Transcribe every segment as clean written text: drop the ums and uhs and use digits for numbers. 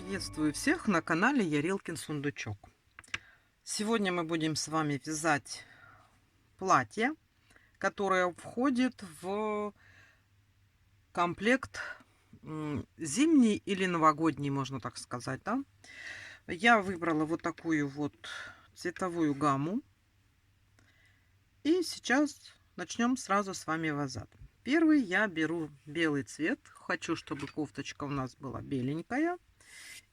Приветствую всех на канале Ярилкин Сундучок. Сегодня мы будем с вами вязать платье, которое входит в комплект зимний или новогодний, можно так сказать, да? Я выбрала вот такую вот цветовую гамму. И сейчас начнем сразу с вами вязать. Первый я беру белый цвет. Хочу, чтобы кофточка у нас была беленькая.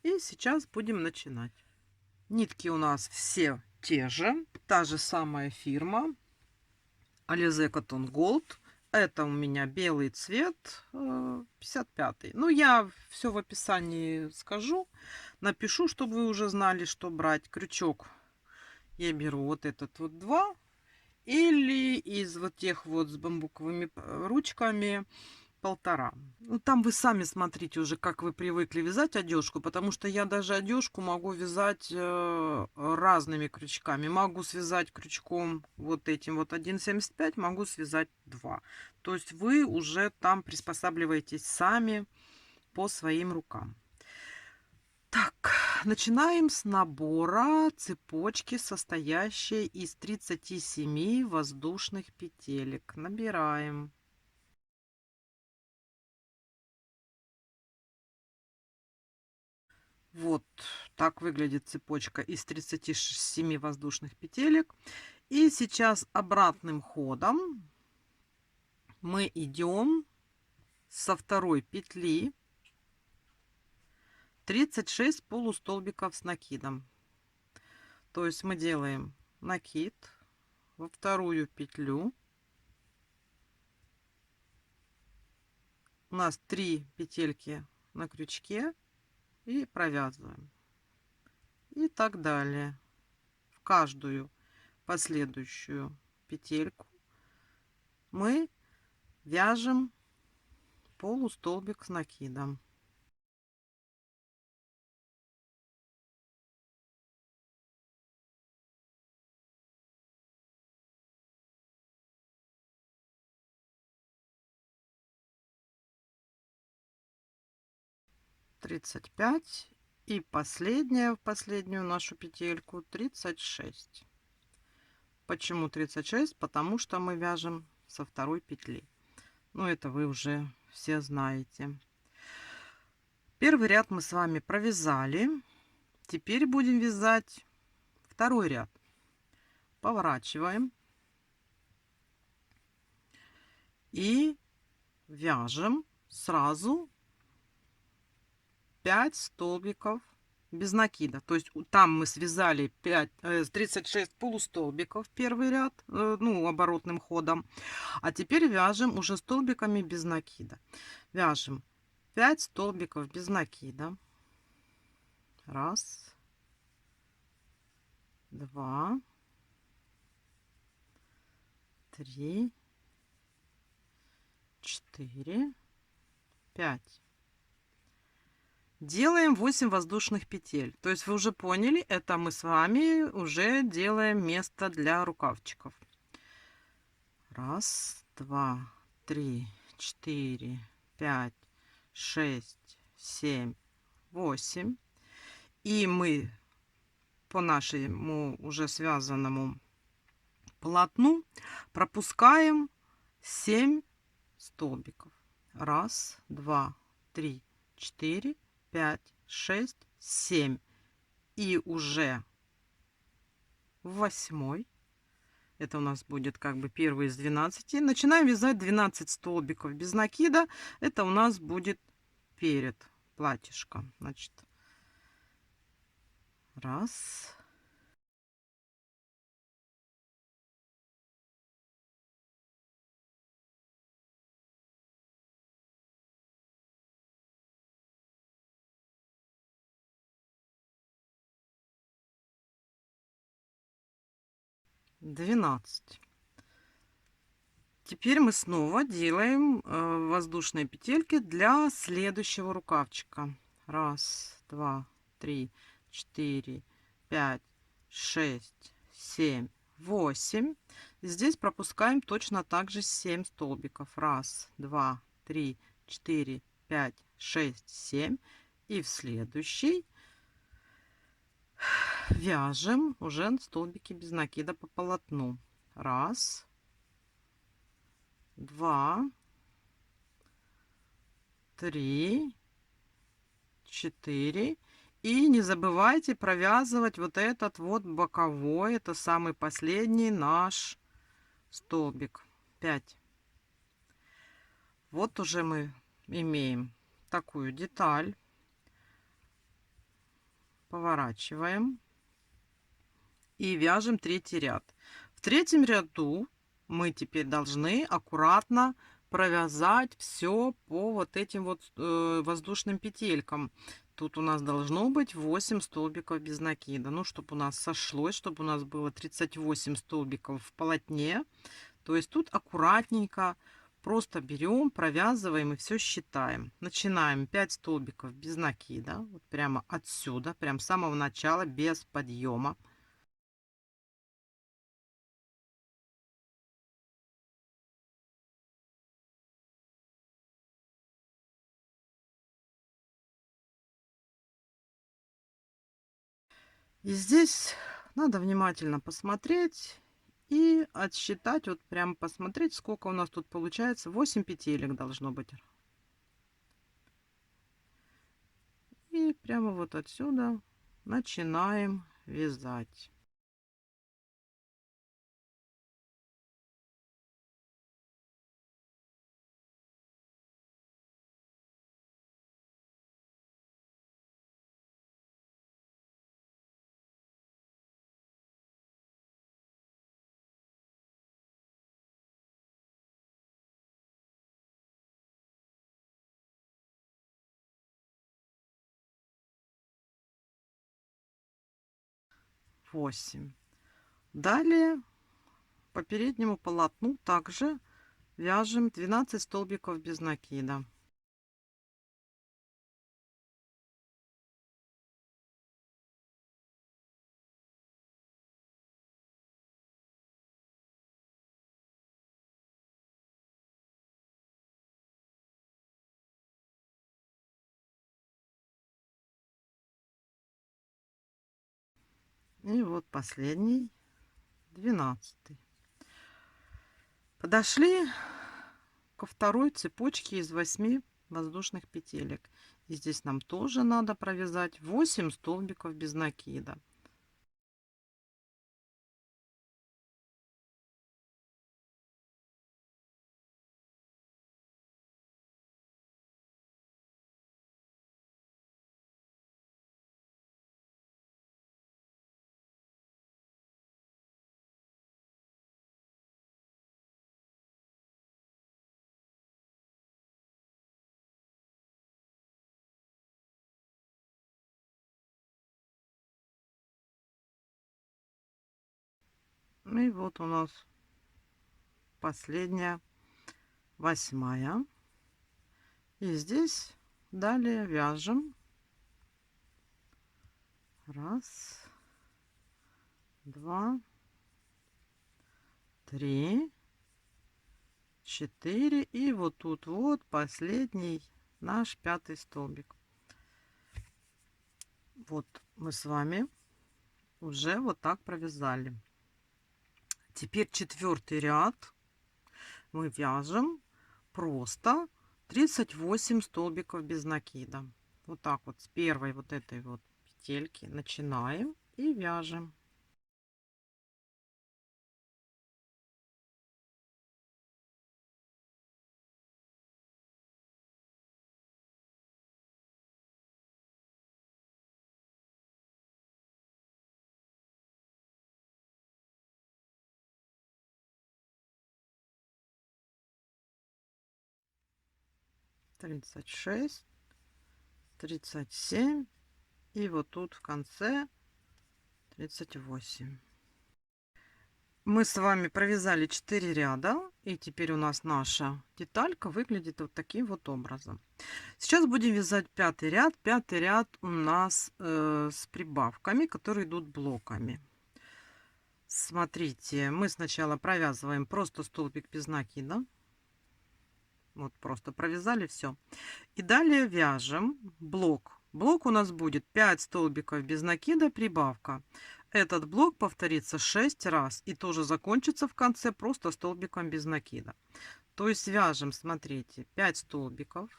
И сейчас будем начинать. Нитки у нас все те же. Та же самая фирма. Alize Cotton Gold. Это у меня белый цвет 55. Ну, я все в описании скажу. Напишу, чтобы вы уже знали, что брать. Крючок я беру вот этот вот 2. Или из вот тех вот с бамбуковыми ручками 1,5. Ну, там вы сами смотрите уже, как вы привыкли вязать одежку, потому что я даже одежку могу вязать разными крючками. Могу связать крючком вот этим вот 1,75, могу связать 2. То есть вы уже там приспосабливаетесь сами по своим рукам. Так, начинаем с набора цепочки, состоящей из 37 воздушных петелек. Набираем. Вот так выглядит цепочка из 37 воздушных петелек. И сейчас обратным ходом мы идем со второй петли 36 полустолбиков с накидом. То есть мы делаем накид во вторую петлю. У нас 3 петельки на крючке и провязываем. И так далее. В каждую последующую петельку мы вяжем полустолбик с накидом. Тридцать пять и последнюю нашу петельку 36. Почему 36? Потому что мы вяжем со второй петли. Ну, это вы уже все знаете. Первый ряд мы с вами провязали. Теперь будем вязать второй ряд. Поворачиваем и вяжем сразу 5 столбиков без накида. То есть там мы связали 36 полустолбиков первый ряд, ну, оборотным ходом. А теперь вяжем уже столбиками без накида. Вяжем 5 столбиков без накида. Раз, два, три, 4, 5. Делаем 8 воздушных петель. То есть вы уже поняли, это мы с вами уже делаем место для рукавчиков. Раз, два, три, 4, 5, 6, 7, 8. И мы по нашему уже связанному полотну пропускаем 7 столбиков. Раз, два, три, 4, 5, 6, 7. И уже в 8-й, это у нас будет как бы первый из 12, начинаем вязать 12 столбиков без накида. Это у нас будет перед платьишком. Значит, раз, 12. Теперь мы снова делаем воздушные петельки для следующего рукавчика. Раз, два, три, 4, 5, 6, 7, 8. Здесь пропускаем точно так же 7 столбиков. Раз, два, три, 4, 5, 6, 7. И в следующий вяжем уже столбики без накида по полотну. Раз, два, три, 4. И не забывайте провязывать вот этот вот боковой, это самый последний наш столбик. 5. Вот уже мы имеем такую деталь. Поворачиваем и вяжем третий ряд. В третьем ряду мы теперь должны аккуратно провязать все по вот этим вот воздушным петелькам. Тут у нас должно быть 8 столбиков без накида. Ну, чтобы у нас сошлось, чтобы у нас было 38 столбиков в полотне. То есть тут аккуратненько просто берем, провязываем и все считаем. Начинаем 5 столбиков без накида. Вот прямо отсюда, прям с самого начала, без подъема. И здесь надо внимательно посмотреть и отсчитать, вот прям посмотреть, сколько у нас тут получается. 8 петелек должно быть. И прямо вот отсюда начинаем вязать. Восемь. Далее по переднему полотну также вяжем 12 столбиков без накида. И вот последний, 12. Подошли ко второй цепочке из 8 воздушных петелек. И здесь нам тоже надо провязать 8 столбиков без накида. И вот у нас последняя, 8. И здесь далее вяжем. Раз, два, 3, 4. И вот тут вот последний наш 5 столбик. Вот мы с вами уже вот так провязали. Теперь 4-й ряд мы вяжем просто 38 столбиков без накида. Вот так вот с первой вот этой вот петельки начинаем и вяжем. Тридцать шесть, 37 и вот тут в конце 38. Мы с вами провязали 4 ряда, и теперь у нас наша деталька выглядит вот таким вот образом. Сейчас будем вязать 5-й ряд. 5-й ряд у нас с прибавками, которые идут блоками. Смотрите, мы сначала провязываем просто столбик без накида. Вот просто провязали все. И далее вяжем блок Блок у нас будет 5 столбиков без накида, прибавка. Этот блок повторится 6 раз и тоже закончится в конце просто столбиком без накида. То есть вяжем, смотрите, 5 столбиков.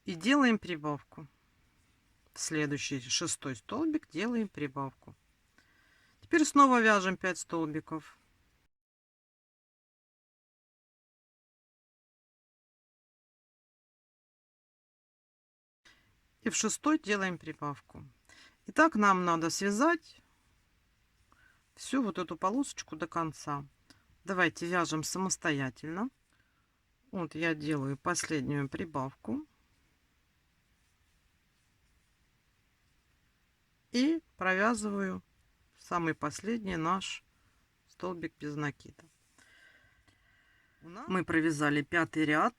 И делаем прибавку. В следующий 6-й столбик делаем прибавку. Теперь снова вяжем 5 столбиков. И в 6-й делаем прибавку. Итак, нам надо связать всю вот эту полосочку до конца. Давайте вяжем самостоятельно. Вот я делаю последнюю прибавку. И провязываю самый последний наш столбик без накида. Мы провязали 5-й ряд.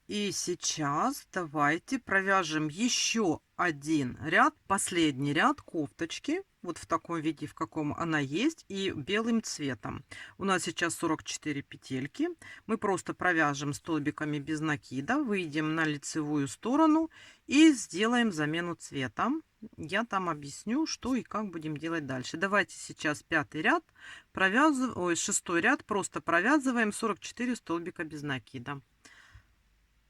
И сейчас давайте провяжем еще один ряд, последний ряд кофточки, вот в таком виде, в каком она есть, и белым цветом. У нас сейчас 44 петельки. Мы просто провяжем столбиками без накида, выйдем на лицевую сторону и сделаем замену цвета. Я там объясню, что и как будем делать дальше. Давайте сейчас 5-й ряд провязываем, ой, 6-й ряд просто провязываем 44 столбика без накида.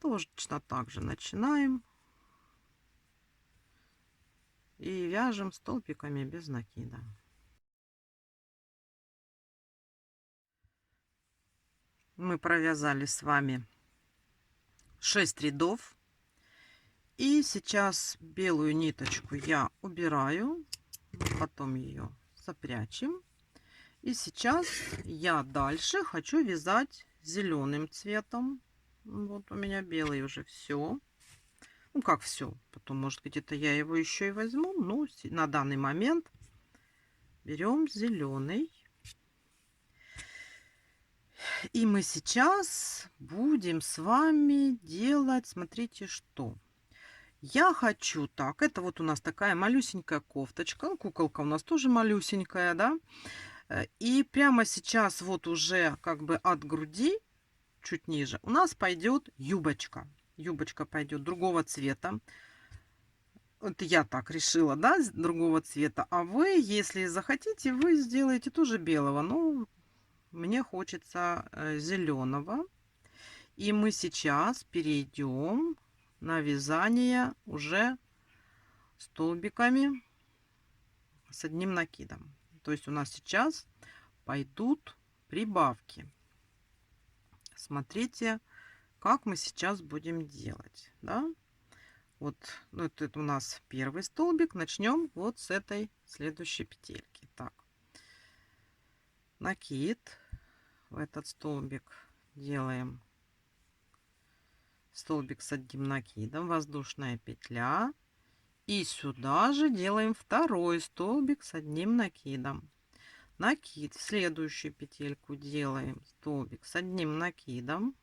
Точно так же начинаем и вяжем столбиками без накида. Мы провязали с вами 6 рядов. И сейчас белую ниточку я убираю, потом ее запрячем. И сейчас я дальше хочу вязать зеленым цветом. Вот у меня белый уже все. Ну как все, потом может где-то я его еще и возьму, но на данный момент берем зеленый. И мы сейчас будем с вами делать, смотрите, что. Я хочу так, это вот у нас такая малюсенькая кофточка, куколка у нас тоже малюсенькая, да. И прямо сейчас вот уже как бы от груди, чуть ниже, у нас пойдет юбочка. Юбочка пойдет другого цвета. Вот я так решила, да, другого цвета. А вы, если захотите, вы сделаете тоже белого. Ну, мне хочется зеленого. И мы сейчас перейдем на вязание уже столбиками с одним накидом. То есть у нас сейчас пойдут прибавки. Смотрите, как мы сейчас будем делать, да? Вот, ну, это у нас первый столбик. Начнем вот с этой следующей петельки. Так, накид в этот столбик делаем столбик с одним накидом, воздушная петля, и сюда же делаем второй столбик с одним накидом. Накид в следующую петельку делаем столбик с одним накидом,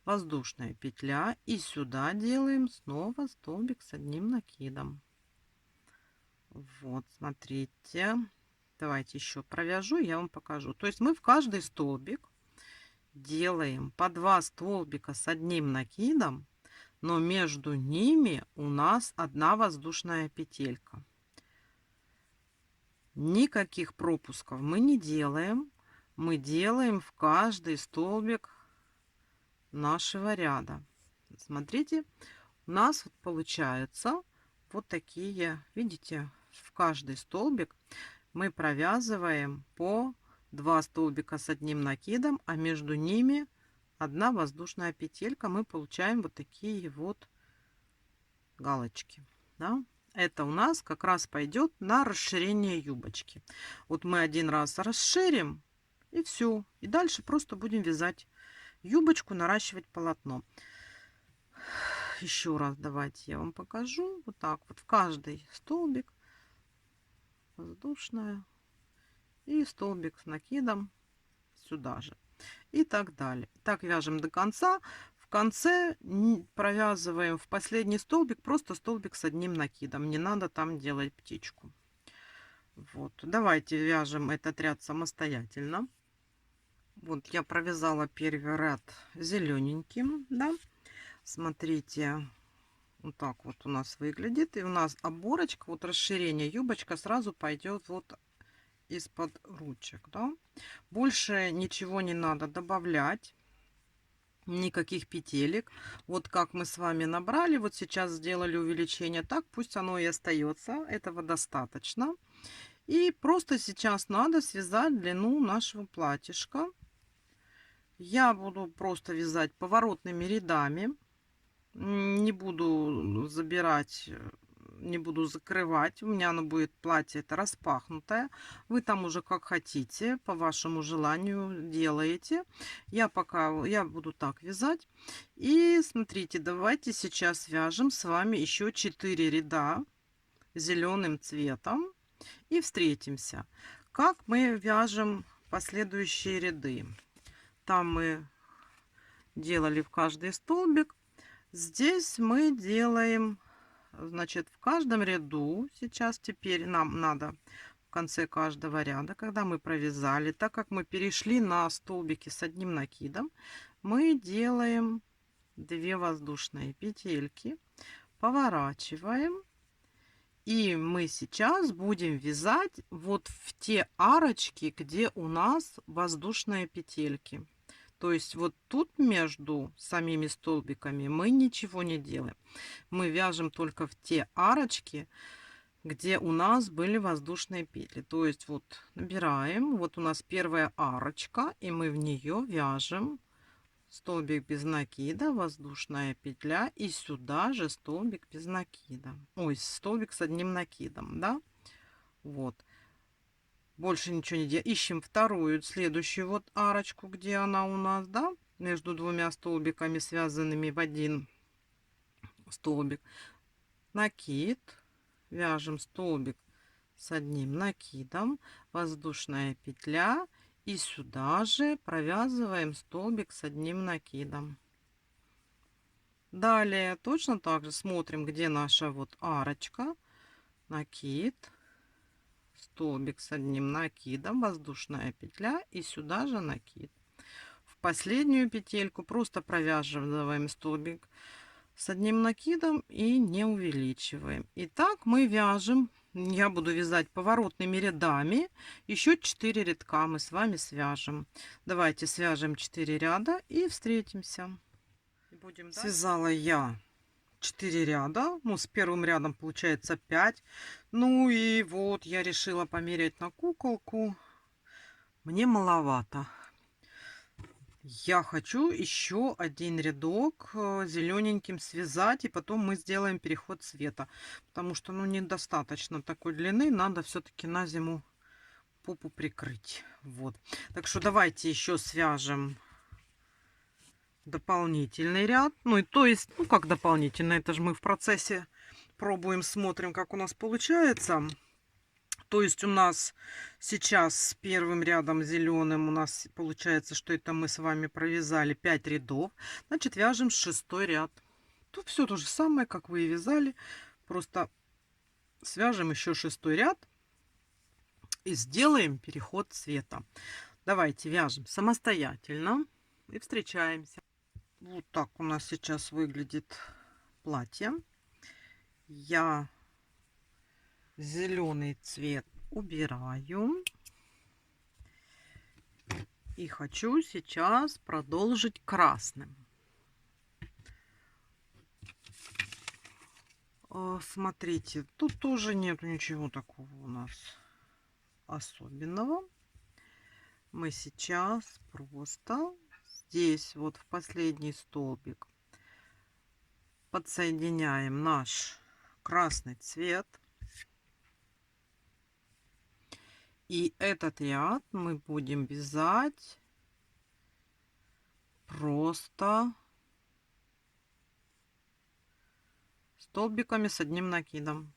воздушная петля, и сюда делаем снова столбик с одним накидом. Вот, смотрите, давайте еще провяжу, я вам покажу. То есть мы в каждый столбик делаем по 2 столбика с одним накидом, но между ними у нас одна воздушная петелька. Никаких пропусков мы не делаем. Мы делаем в каждый столбик нашего ряда. Смотрите, у нас вот получается вот такие, видите, в каждый столбик мы провязываем по 2 столбика с одним накидом, а между ними одна воздушная петелька. Мы получаем вот такие вот галочки, да? Это у нас как раз пойдет на расширение юбочки. Вот мы один раз расширим и все, и дальше просто будем вязать юбочку, наращивать полотно. Еще раз давайте я вам покажу. Вот так вот в каждый столбик воздушная и столбик с накидом сюда же и так далее. Так вяжем до конца. В конце провязываем в последний столбик просто столбик с одним накидом. Не надо там делать птичку. Вот, давайте вяжем этот ряд самостоятельно. Вот я провязала первый ряд зелененьким, да. Смотрите, вот так вот у нас выглядит. И у нас оборочка, вот расширение, юбочка сразу пойдет вот из-под ручек, да. Больше ничего не надо добавлять. Никаких петелек. Вот как мы с вами набрали, вот сейчас сделали увеличение, так пусть оно и остается. Этого достаточно. И просто сейчас надо связать длину нашего платьишка. Я буду просто вязать поворотными рядами. Не буду забирать, не буду закрывать. У меня оно будет платье это распахнутое. Вы там уже как хотите, по вашему желанию делаете. Я буду так вязать. И смотрите, давайте сейчас вяжем с вами еще 4 ряда зеленым цветом и встретимся. Как мы вяжем последующие ряды? Там мы делали в каждый столбик. Здесь мы делаем, значит, в каждом ряду. Сейчас теперь нам надо в конце каждого ряда, когда мы провязали, так как мы перешли на столбики с одним накидом, мы делаем 2 воздушные петельки, поворачиваем. И мы сейчас будем вязать вот в те арочки, где у нас воздушные петельки. То есть вот тут между самими столбиками мы ничего не делаем. Мы вяжем только в те арочки, где у нас были воздушные петли. То есть вот набираем, вот у нас первая арочка, и мы в нее вяжем столбик без накида, воздушная петля, и сюда же столбик без накида. Ой, столбик с одним накидом, да? Вот. Больше ничего не делаем. Ищем вторую, следующую вот арочку, где она у нас, да? Между двумя столбиками, связанными в один столбик. Накид. Вяжем столбик с одним накидом, воздушная петля, и сюда же провязываем столбик с одним накидом. Далее точно так же смотрим, где наша вот арочка, накид, столбик с одним накидом, воздушная петля, и сюда же накид. В последнюю петельку просто провязываем столбик с одним накидом и не увеличиваем. И так мы вяжем. Я буду вязать поворотными рядами. Еще 4 рядка мы с вами свяжем. Давайте свяжем 4 ряда и встретимся. Связала я 4 ряда. Ну, с первым рядом получается 5. Ну и вот я решила померять на куколку. Мне маловато. Я хочу еще один рядок зелененьким связать, и потом мы сделаем переход цвета, потому что ну недостаточно такой длины, надо все-таки на зиму попу прикрыть. Вот, так что давайте еще свяжем дополнительный ряд. Ну и то есть, ну как дополнительно, это же мы в процессе пробуем, смотрим, как у нас получается. То есть у нас сейчас с первым рядом зеленым у нас получается, что это мы с вами провязали 5 рядов. Значит, вяжем 6-й ряд. Тут все то же самое, как вы и вязали. Просто свяжем еще 6-й ряд и сделаем переход цвета. Давайте вяжем самостоятельно и встречаемся. Вот так у нас сейчас выглядит платье. Я зеленый цвет убираю. И хочу сейчас продолжить красным. Смотрите, тут тоже нет ничего такого у нас особенного. Мы сейчас просто здесь вот в последний столбик подсоединяем наш красный цвет. И этот ряд мы будем вязать просто столбиками с одним накидом.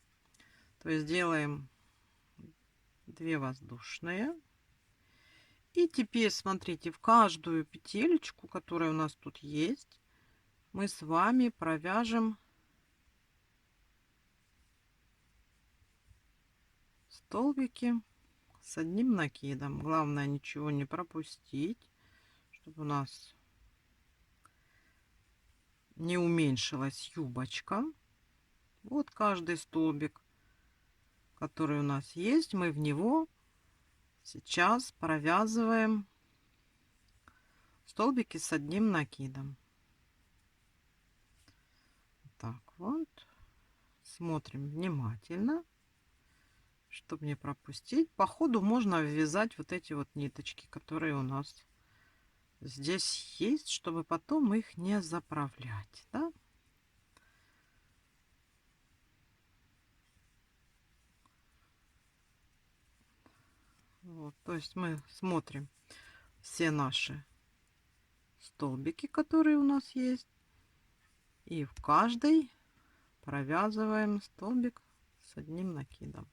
То есть делаем 2 воздушные. И теперь смотрите, в каждую петелечку, которая у нас тут есть, мы с вами провяжем столбики с одним накидом. Главное ничего не пропустить, чтобы у нас не уменьшилась юбочка. Вот каждый столбик, который у нас есть, мы в него сейчас провязываем столбики с одним накидом. Так вот, смотрим внимательно, чтобы не пропустить. По ходу можно ввязать вот эти вот ниточки, которые у нас здесь есть, чтобы потом их не заправлять, да? Вот, то есть мы смотрим все наши столбики, которые у нас есть, и в каждый провязываем столбик с одним накидом.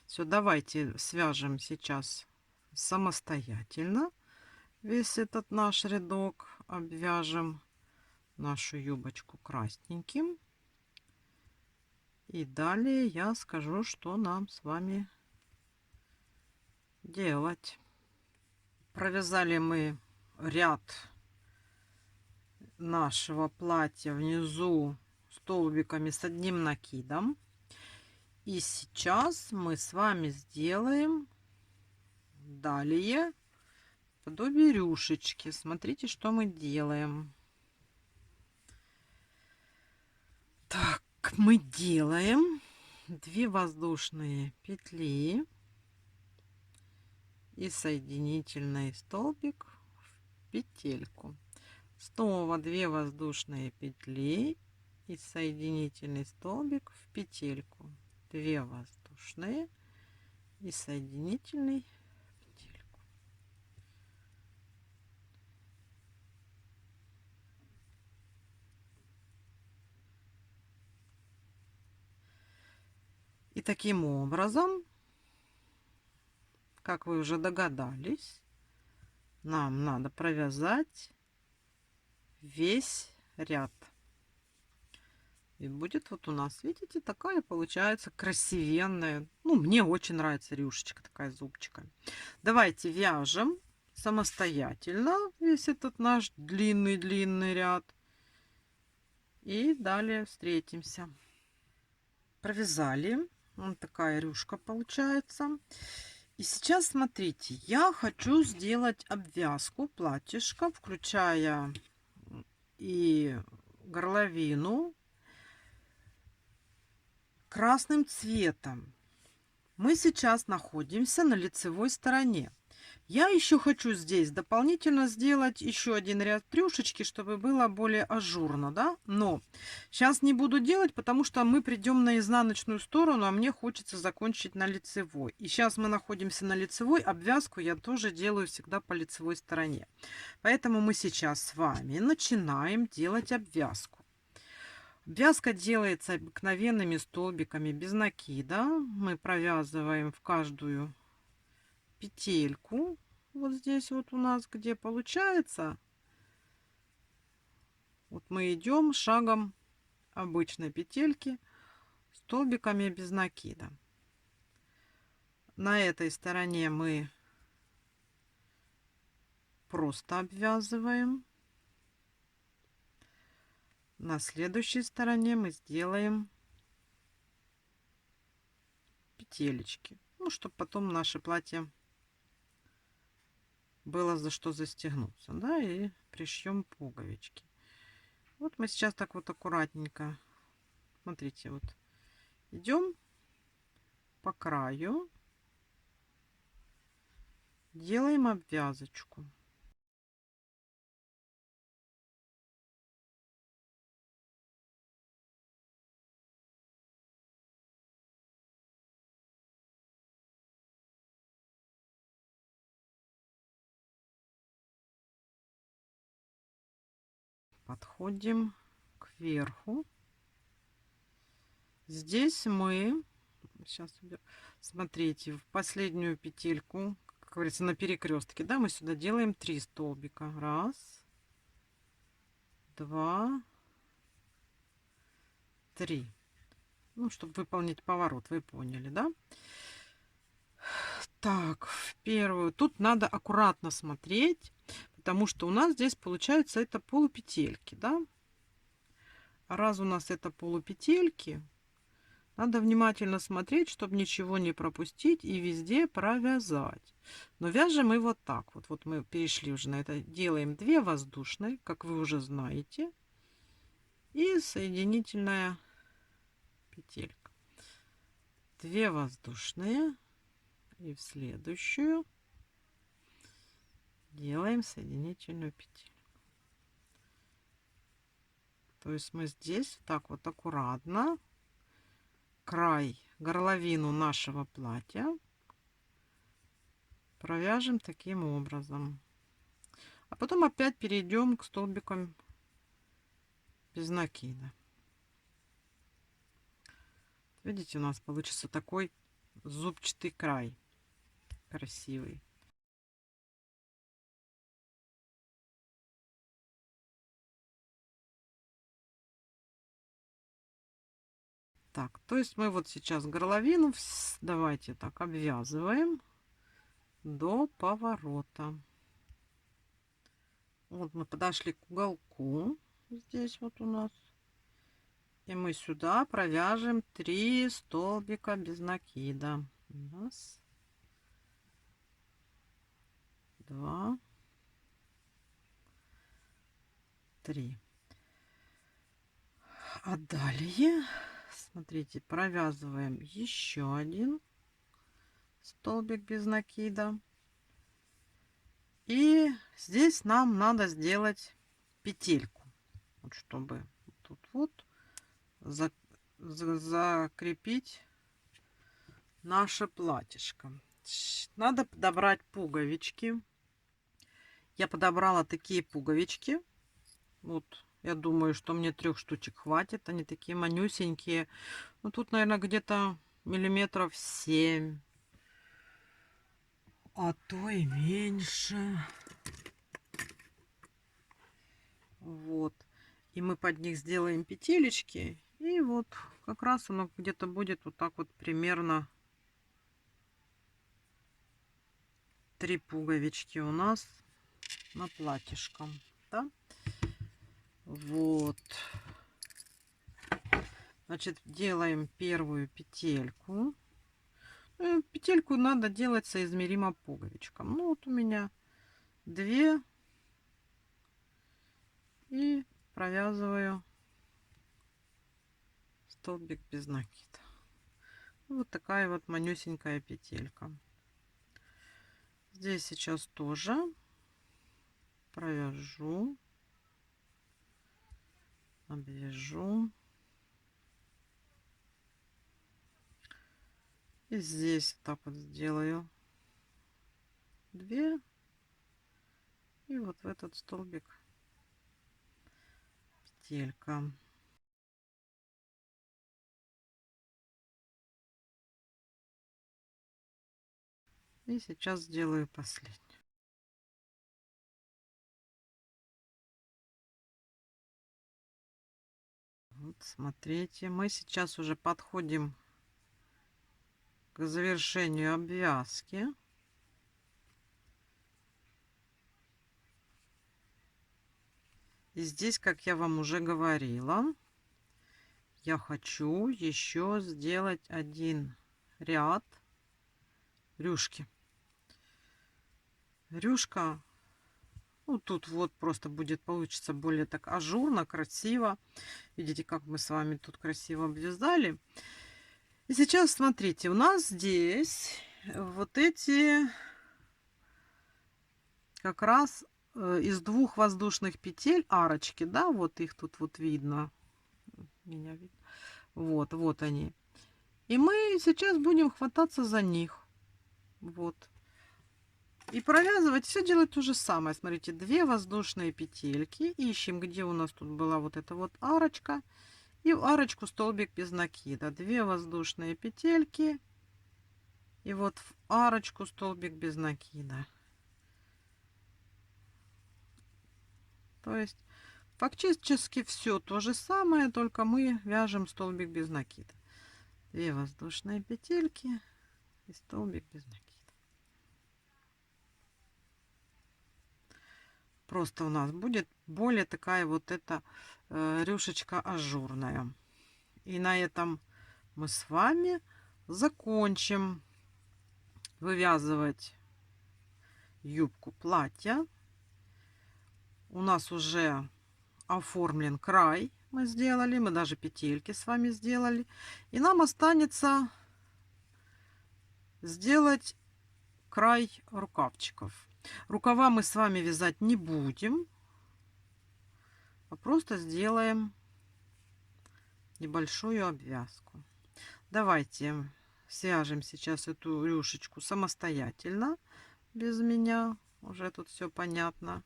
Все, давайте свяжем сейчас самостоятельно весь этот наш рядок, обвяжем нашу юбочку красненьким. И далее я скажу, что нам с вами делать. Провязали мы ряд нашего платья внизу столбиками с одним накидом. И сейчас мы с вами сделаем далее подобие рюшечки. Смотрите, что мы делаем. Так, мы делаем 2 воздушные петли и соединительный столбик в петельку. Снова 2 воздушные петли и соединительный столбик в петельку. 2 воздушные и соединительный в петельку. И таким образом, как вы уже догадались, нам надо провязать весь ряд. И будет вот у нас, видите, такая получается красивенная. Ну, мне очень нравится рюшечка такая с зубчиками. Давайте вяжем самостоятельно весь этот наш длинный-длинный ряд. И далее встретимся. Провязали. Вот такая рюшка получается. И сейчас смотрите, я хочу сделать обвязку платьишка, включая и горловину, красным цветом. Мы сейчас находимся на лицевой стороне. Я еще хочу здесь дополнительно сделать еще один ряд прюшечки, чтобы было более ажурно, да? Но сейчас не буду делать, потому что мы придем на изнаночную сторону, а мне хочется закончить на лицевой. И сейчас мы находимся на лицевой, обвязку я тоже делаю всегда по лицевой стороне. Поэтому мы сейчас с вами начинаем делать обвязку. Обвязка делается обыкновенными столбиками без накида. Мы провязываем в каждую петельку. Вот здесь вот у нас, где получается, вот мы идем шагом обычной петельки столбиками без накида. На этой стороне мы просто обвязываем. На следующей стороне мы сделаем петелечки, ну, чтобы потом наше платье было за что застегнуться, да, и пришьем пуговички. Вот мы сейчас так вот аккуратненько, смотрите, вот идем по краю, делаем обвязочку. Подходим к верху. Здесь мы сейчас, смотрите, в последнюю петельку, как говорится, на перекрестке, да, мы сюда делаем 3 столбика. 1, 2, 3. Ну, чтобы выполнить поворот, вы поняли, да? Так, в первую. Тут надо аккуратно смотреть, потому что у нас здесь получается это полупетельки, да? А раз у нас это полупетельки, надо внимательно смотреть, чтобы ничего не пропустить и везде провязать. Но вяжем мы вот так вот. Вот мы перешли уже на это. Делаем 2 воздушные, как вы уже знаете. И соединительная петелька. 2 воздушные. И в следующую делаем соединительную петельку. То есть мы здесь так вот аккуратно край, горловину нашего платья провяжем таким образом. А потом опять перейдем к столбикам без накида. Видите, у нас получится такой зубчатый край. Красивый. Так, то есть мы вот сейчас горловину давайте так обвязываем до поворота. Вот мы подошли к уголку. Здесь вот у нас. И мы сюда провяжем 3 столбика без накида. Раз, 2, 3. А далее, смотрите, провязываем еще один столбик без накида. И здесь нам надо сделать петельку, вот, чтобы тут вот закрепить наше платьишко. Надо подобрать пуговички. Я подобрала такие пуговички. Вот, я думаю, что мне 3 штучек хватит. Они такие манюсенькие. Ну, тут, наверное, где-то миллиметров 7. А то и меньше. Вот. И мы под них сделаем петелечки. И вот как раз оно где-то будет вот так вот примерно 3 пуговички у нас на платьишко. Да? Вот. Значит, делаем первую петельку. Петельку надо делать соизмеримо пуговичкам. Ну, вот у меня 2. И провязываю столбик без накида. Вот такая вот манюсенькая петелька. Здесь сейчас тоже провяжу, обвяжу. И здесь так вот сделаю 2. И вот в этот столбик петелька. И сейчас сделаю последний. Вот смотрите, мы сейчас уже подходим к завершению обвязки. И здесь, как я вам уже говорила, я хочу еще сделать один ряд рюшки. Рюшка, ну тут вот просто будет получится более так ажурно, красиво. Видите, как мы с вами тут красиво обвязали. И сейчас смотрите, у нас здесь вот эти как раз из 2 воздушных петель арочки, да, вот их тут вот видно. Меня видно. Вот, вот они. И мы сейчас будем хвататься за них. Вот. И провязывать, все делать то же самое. Смотрите, 2 воздушные петельки. Ищем, где у нас тут была вот эта вот арочка. И в арочку столбик без накида. 2 воздушные петельки. И вот в арочку столбик без накида. То есть фактически все то же самое, только мы вяжем столбик без накида. 2 воздушные петельки и столбик без накида. Просто у нас будет более такая вот эта рюшечка ажурная. И на этом мы с вами закончим вывязывать юбку платья. У нас уже оформлен край, мы сделали, мы даже петельки с вами сделали. И нам останется сделать край рукавчиков. Рукава мы с вами вязать не будем, а просто сделаем небольшую обвязку. Давайте свяжем сейчас эту рюшечку самостоятельно, без меня. Уже тут все понятно.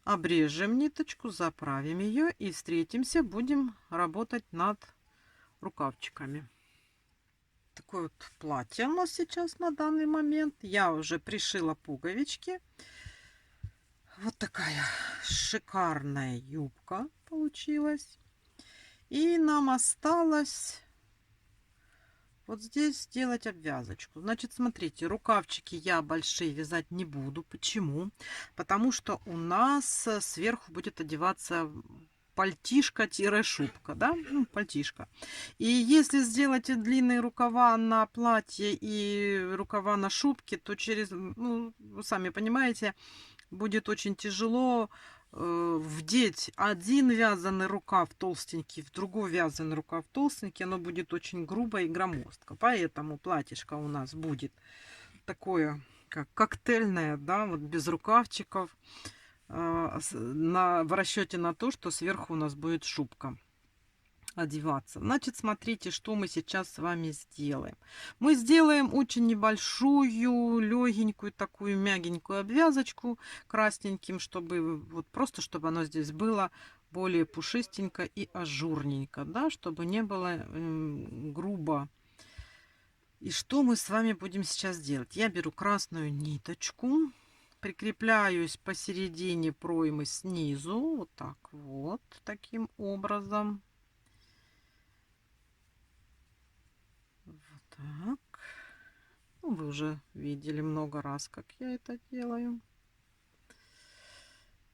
Обрежем ниточку, заправим ее и встретимся, будем работать над рукавчиками. Такое вот платье у нас сейчас на данный момент. Я уже пришила пуговички. Вот такая шикарная юбка получилась. И нам осталось вот здесь сделать обвязочку. Значит, смотрите, рукавчики я большие вязать не буду. Почему? Потому что у нас сверху будет одеваться пальтишко-шубка, да, ну, пальтишко. И если сделать длинные рукава на платье и рукава на шубке, то через, ну, вы сами понимаете, будет очень тяжело вдеть один вязаный рукав толстенький в другой вязаный рукав толстенький, оно будет очень грубо и громоздко. Поэтому платьишко у нас будет такое, как коктейльное, да, вот без рукавчиков, в расчете на то, что сверху у нас будет шубка одеваться. Значит, смотрите, что мы сейчас с вами сделаем. Мы сделаем очень небольшую, легенькую, такую мягенькую обвязочку красненьким, чтобы вот просто, чтобы оно здесь было более пушистенько и ажурненько, да, чтобы не было грубо. И что мы с вами будем сейчас делать? Я беру красную ниточку, прикрепляюсь посередине проймы снизу, вот так вот, таким образом. Так, ну, вы уже видели много раз, как я это делаю.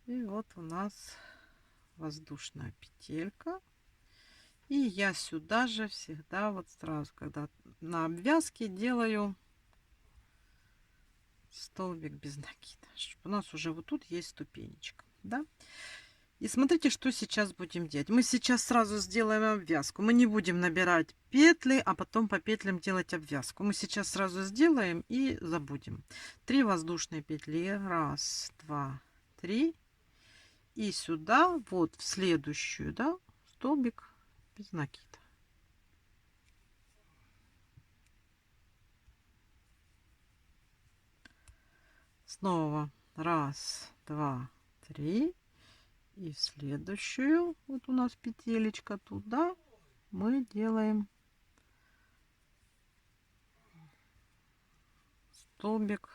И вот у нас воздушная петелька. И я сюда же всегда вот сразу, когда на обвязке, делаю столбик без накида, чтобы у нас уже вот тут есть ступенечка, да. И смотрите, что сейчас будем делать. Мы сейчас сразу сделаем обвязку. Мы не будем набирать петли, а потом по петлям делать обвязку. Мы сейчас сразу сделаем и забудем. 3 воздушные петли. Раз, два, три. И сюда, вот в следующую, да, столбик без накида. Снова раз, два, три. И в следующую, вот у нас петелечка, туда мы делаем столбик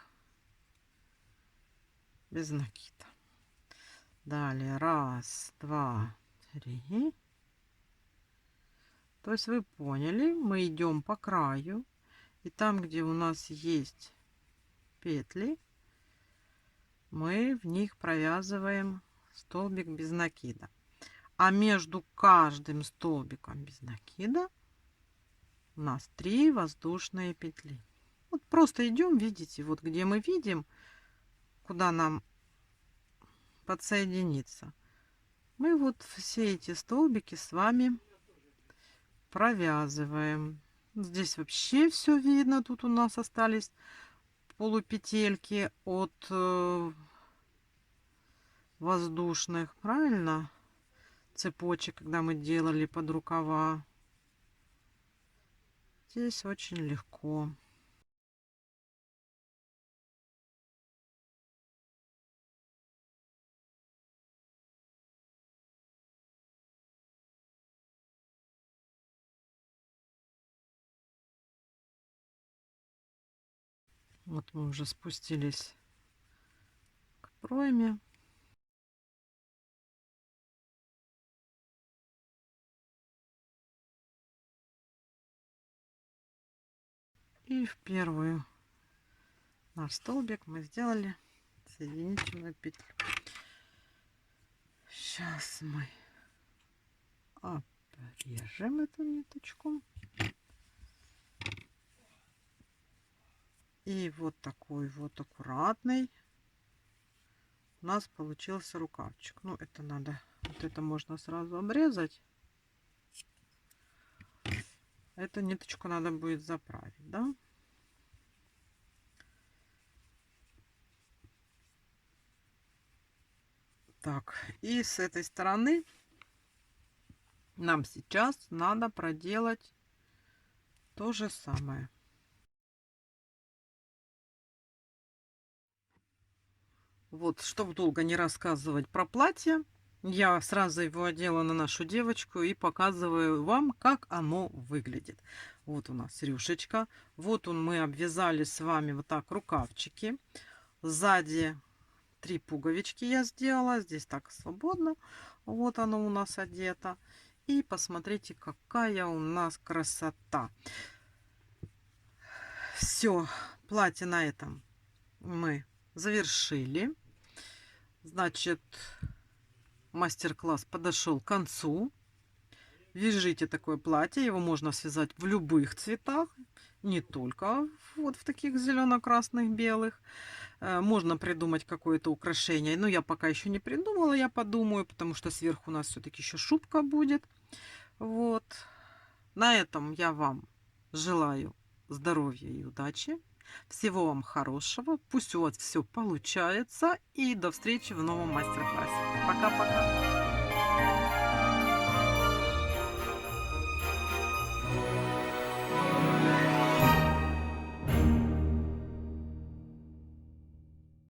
без накида. Далее раз, два, три. То есть вы поняли, мы идем по краю, и там, где у нас есть петли, мы в них провязываем столбик без накида. А между каждым столбиком без накида у нас 3 воздушные петли. Вот просто идем, видите, вот где мы видим, куда нам подсоединиться. Мы вот все эти столбики с вами провязываем. Здесь вообще все видно. Тут у нас остались полупетельки от воздушных, правильно? Цепочек, когда мы делали под рукава. Здесь очень легко. Вот мы уже спустились к пройме. И в первую наш столбик мы сделали соединительную петлю. Сейчас мы обрежем эту ниточку. И вот такой вот аккуратный у нас получился рукавчик. Ну, это надо, вот это можно сразу обрезать. Эту ниточку надо будет заправить, да? Так, и с этой стороны нам сейчас надо проделать то же самое. Вот, чтобы долго не рассказывать про платье, я сразу его одела на нашу девочку и показываю вам, как оно выглядит. Вот у нас рюшечка. Вот мы обвязали с вами вот так рукавчики. Сзади 3 пуговички я сделала. Здесь так свободно. Вот оно у нас одето. И посмотрите, какая у нас красота. Все, платье на этом мы завершили. Значит, мастер-класс подошел к концу. Вяжите такое платье. Его можно связать в любых цветах. Не только вот в таких зелено-красных, белых. Можно придумать какое-то украшение. Но я пока еще не придумала. Я подумаю, потому что сверху у нас все-таки еще шубка будет. Вот. На этом я вам желаю здоровья и удачи. Всего вам хорошего. Пусть у вас все получается. И до встречи в новом мастер-классе. Пока-пока.